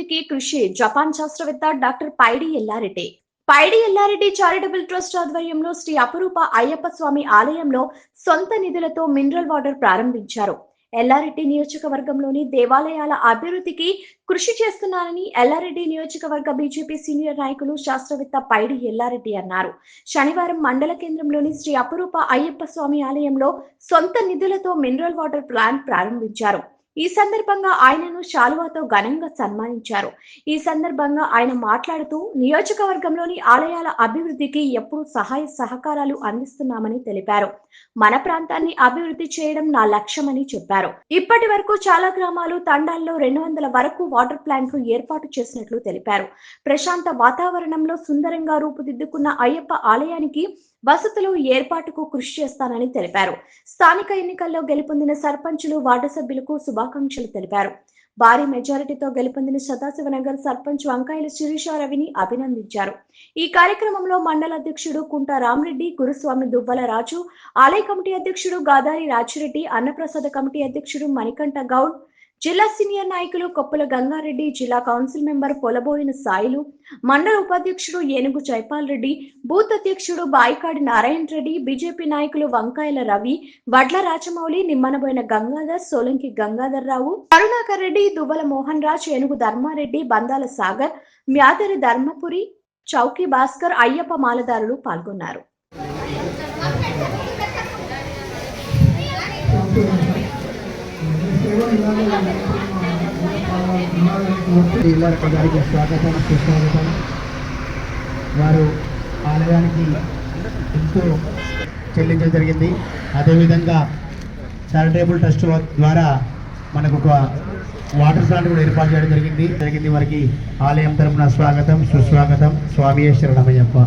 అభివృద్ధికి కృషి జపాన్ శాస్త్రవేత్త డాక్టర్ పైడి ఎల్లారెడ్డి. పైడి ఎల్లారెడ్డి చారిటబుల్ ట్రస్ట్ ఆధ్వర్యంలో శ్రీ అపురూప అయ్యప్ప స్వామి ఆలయంలో సొంత నిధులతో మినరల్ వాటర్ ప్రారంభించారు. ఎల్లారెడ్డి నియోజకవర్గంలోని దేవాలయాల అభివృద్ధికి కృషి చేస్తున్నారని ఎల్లారెడ్డి నియోజకవర్గ బీజేపీ సీనియర్ నాయకులు శాస్త్రవేత్త పైడి ఎల్లారెడ్డి అన్నారు. శనివారం మండల కేంద్రంలోని శ్రీ అపురూప అయ్యప్ప స్వామి ఆలయంలో సొంత నిధులతో మినరల్ వాటర్ ప్లాంట్ ప్రారంభించారు. ఈ సందర్భంగా ఆయనను శాలువాతో ఘనంగా సన్మానించారు. ఈ సందర్భంగా ఆయన మాట్లాడుతూ నియోజకవర్గంలోని ఆలయాల అభివృద్ధికి ఎప్పుడూ సహాయ సహకారాలు అందిస్తున్నామని తెలిపారు. మన ప్రాంతాన్ని అభివృద్ధి చేయడం నా లక్ష్యమని చెప్పారు. ఇప్పటి వరకు చాలా గ్రామాలు తండాల్లో 200 వరకు వాటర్ ప్లాంట్లు ఏర్పాటు చేసినట్లు తెలిపారు. ప్రశాంత వాతావరణంలో సుందరంగా రూపుదిద్దుకున్న అయ్యప్ప ఆలయానికి వసతులు ఏర్పాటుకు కృషి చేస్తానని తెలిపారు. స్థానిక ఎన్నికల్లో గెలుపొందిన సర్పంచులు, వార్డు సభ్యులకు శుభాకాంక్షలు తెలిపారు. భారీ మెజారిటీతో గెలుపొందిన సదాశివనగర్ సర్పంచ్ వంకాయల శిరీష రవిని అభినందించారు. ఈ కార్యక్రమంలో మండల అధ్యక్షుడు కుంట రామరెడ్డి, గురుస్వామి దువ్వల రాజు, ఆలయ కమిటీ అధ్యక్షుడు గాదారి రాజిరెడ్డి, అన్నప్రసాద కమిటీ అధ్యక్షుడు మణికంఠ గౌడ్, జిల్లా సీనియర్ నాయకులు కొప్పుల గంగారెడ్డి, జిల్లా కౌన్సిల్ మెంబర్ పొలబోయిన సాయిలు, మండల ఉపాధ్యక్షుడు ఏనుగు జైపాల్ రెడ్డి, బూత్ అధ్యక్షుడు బాయికాడి నారాయణ రెడ్డి, బీజేపీ నాయకులు వంకాయల రవి, వడ్ల రాజమౌళి, నిమ్మనబోయిన గంగాధర్, సోలంకి గంగాధర్ రావు, కరుణాకర్ రెడ్డి, దువ్వల మోహన్ రాజ్, ఏనుగు ధర్మారెడ్డి, బందాల సాగర్, మ్యాదరి ధర్మపురి, చౌకీ భాస్కర్, అయ్యప్ప మాలదారులు పాల్గొన్నారు. గారికి స్వాగతం, సుస్వాగతం. వారు ఆలయానికి ఎంతో చెల్లించడం జరిగింది. అదేవిధంగా చారిటబుల్ ట్రస్ట్ ద్వారా మనకు ఒక వాటర్ ప్లాంట్ కూడా ఏర్పాటు చేయడం జరిగింది. వారికి ఆలయం తరపున స్వాగతం, సుస్వాగతం. స్వామి శరణమయ్యప్ప.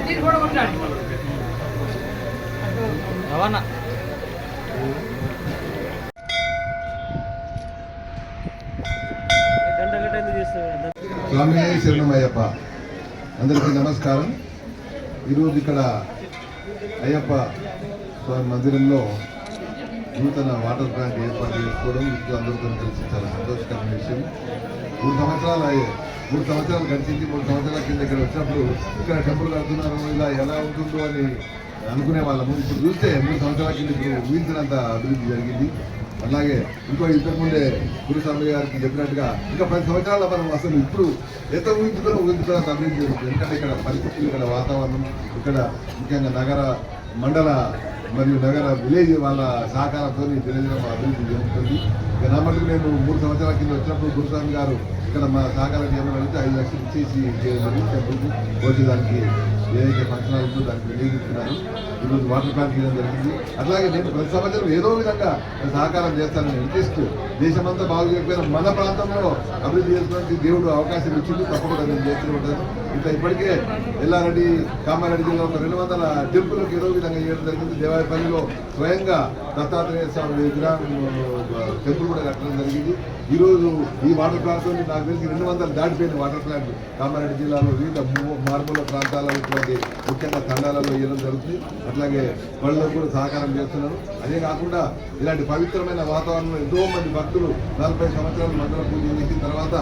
तीन फोटो రవాణా స్వామి శరణం అయ్యప్ప. అందరికీ నమస్కారం. ఈరోజు ఇక్కడ అయ్యప్ప స్వామి మందిరంలో నూతన వాటర్ ప్లాంట్ ఏర్పాటు చేసుకోవడం ఇప్పుడు అందరితో కలిసి చాలా సంతోషకరమైన విషయం. 3 సంవత్సరాలు గడిచింది. 3 సంవత్సరాల కింద ఇక్కడ వచ్చినప్పుడు ఇక్కడ టెంపుల్ కడుతున్నారు, ఇలా ఎలా ఉంటుందో అని అనుకునే వాళ్ళము. ఇప్పుడు చూస్తే 3 సంవత్సరాల కింద ఇప్పుడు ఊహించినంత అభివృద్ధి జరిగింది. అలాగే ఇంతకుముందే గురుస్వామి గారికి చెప్పినట్టుగా ఇంకా 10 సంవత్సరాల మనం అసలు ఇప్పుడు ఎంత ఊహించుకున్న అభివృద్ధి జరుగుతుంది. ఎందుకంటే ఇక్కడ పరిస్థితులు, ఇక్కడ వాతావరణం, ఇక్కడ ముఖ్యంగా నగర మండల మరియు నగర విలేజ్ వాళ్ళ సహకారంతో దినదినం అభివృద్ధి జరుగుతుంది. ఇక నా మటుకు నేను 3 సంవత్సరాల కింద వచ్చినప్పుడు గురుస్వామి గారు ఇక్కడ మా సహకారం చేయమని అడిగితే 5 లక్షలు ఇచ్చేసి టెంపుల్కి వచ్చేదానికి ఏదైతే ఫంక్షన్ ఉందో దానికి వినియోగిస్తున్నారు. ఈరోజు వాటర్ ప్లాంట్ చేయడం జరిగింది. అట్లాగే నేను ప్రతి సంవత్సరం ఏదో విధంగా సహకారం చేస్తానని ఇంట్రెస్ట్ దేశమంతా బాగు చేయకపోయినా మన ప్రాంతంలో అభివృద్ధి చేసుకోవడానికి దేవుడు అవకాశం ఇచ్చింది. తప్పకుండా నేను చేస్తూ ఉంటాను. ఇంకా ఇప్పటికే ఎల్లారెడ్డి కామారెడ్డి జిల్లా ఒక 200 టెంపుల్కి ఏదో విధంగా చేయడం జరిగింది. దేవాయపల్లిలో స్వయంగా దత్తాత్రేయ స్వామి విగ్రహం టెంపుల్ కూడా కట్టడం జరిగింది. ఈరోజు ఈ వాటర్ ప్లాంట్తో నాకు తెలిసి 200 దాటిపోయిన వాటర్ ప్లాంట్ కామారెడ్డి జిల్లాలో వివిధ మారుమూల ప్రాంతాల్లో ముఖ్యంగా తండాలలో ఇవ్వడం జరుగుతుంది. అట్లాగే వాళ్ళకు కూడా సహకారం చేస్తున్నాను. అదే కాకుండా ఇలాంటి పవిత్రమైన వాతావరణంలో ఎంతో మంది భక్తులు 40 సంవత్సరాలు మండల పూజ చేసిన తర్వాత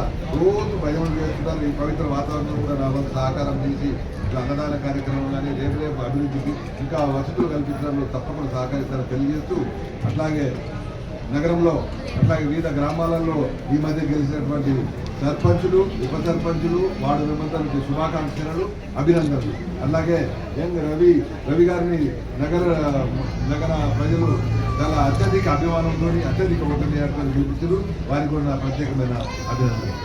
రోజు భజనలు చేస్తున్నారు. ఈ పవిత్ర వాతావరణం కూడా నా వంతు సహకారం చేసి ఇట్లా అన్నదాన కార్యక్రమం కానీ రేపు అభివృద్ధికి ఇంకా వసతులు కల్పించడంలో తప్పకుండా సహకరిస్తారని తెలియజేస్తూ, అట్లాగే నగరంలో అట్లాగే వివిధ గ్రామాలలో ఈ మధ్య గెలిచినటువంటి సర్పంచులు, ఉప సర్పంచులు, వార్డు మెంబర్లకు శుభాకాంక్షలు, అభినందనలు. అలాగే రవి గారిని నగర ప్రజలు చాలా అత్యధిక అభిమానంతో అత్యధిక ఓటమితో గెలిపించారు. వారికి కూడా నా ప్రత్యేకమైన అభినందనలు.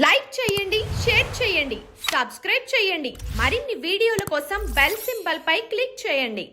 లైక్ చేయండి, షేర్ చేయండి, సబ్స్క్రైబ్ చేయండి. మరిన్ని వీడియోల కోసం బెల్ సింబల్ పై క్లిక్ చేయండి.